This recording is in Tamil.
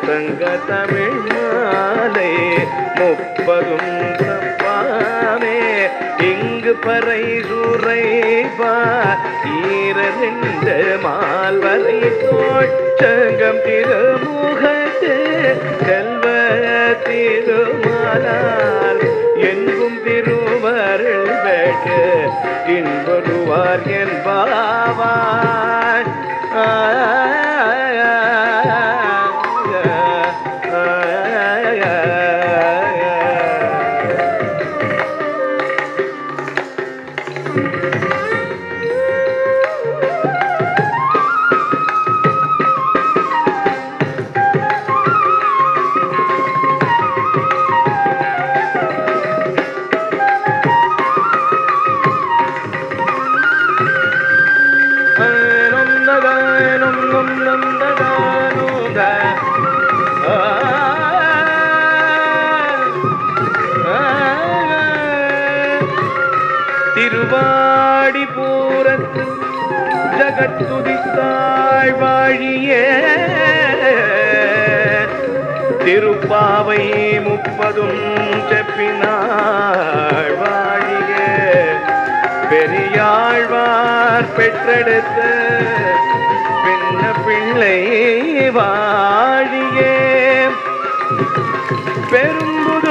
சங்க தமிழ் மாலை 30 தப்பாமே இங்கு பறை சூறைவார் ஈரண்டு மால்வரை தோற்றங்கம் திருமுகத்து செல்வ திருமாலால் எங்கும் திருவருள் பெற்று இன்பருவார் என்பாவாய். திருவாடி பூரத்து ஜகத்துதித்தாய் வாழியே திருப்பாவை 30 செப்பினாள் வாழியே பெரியாழ்வார் பெற்றெடுத்த பின்ன பிள்ளை வாழியே பெரும்புது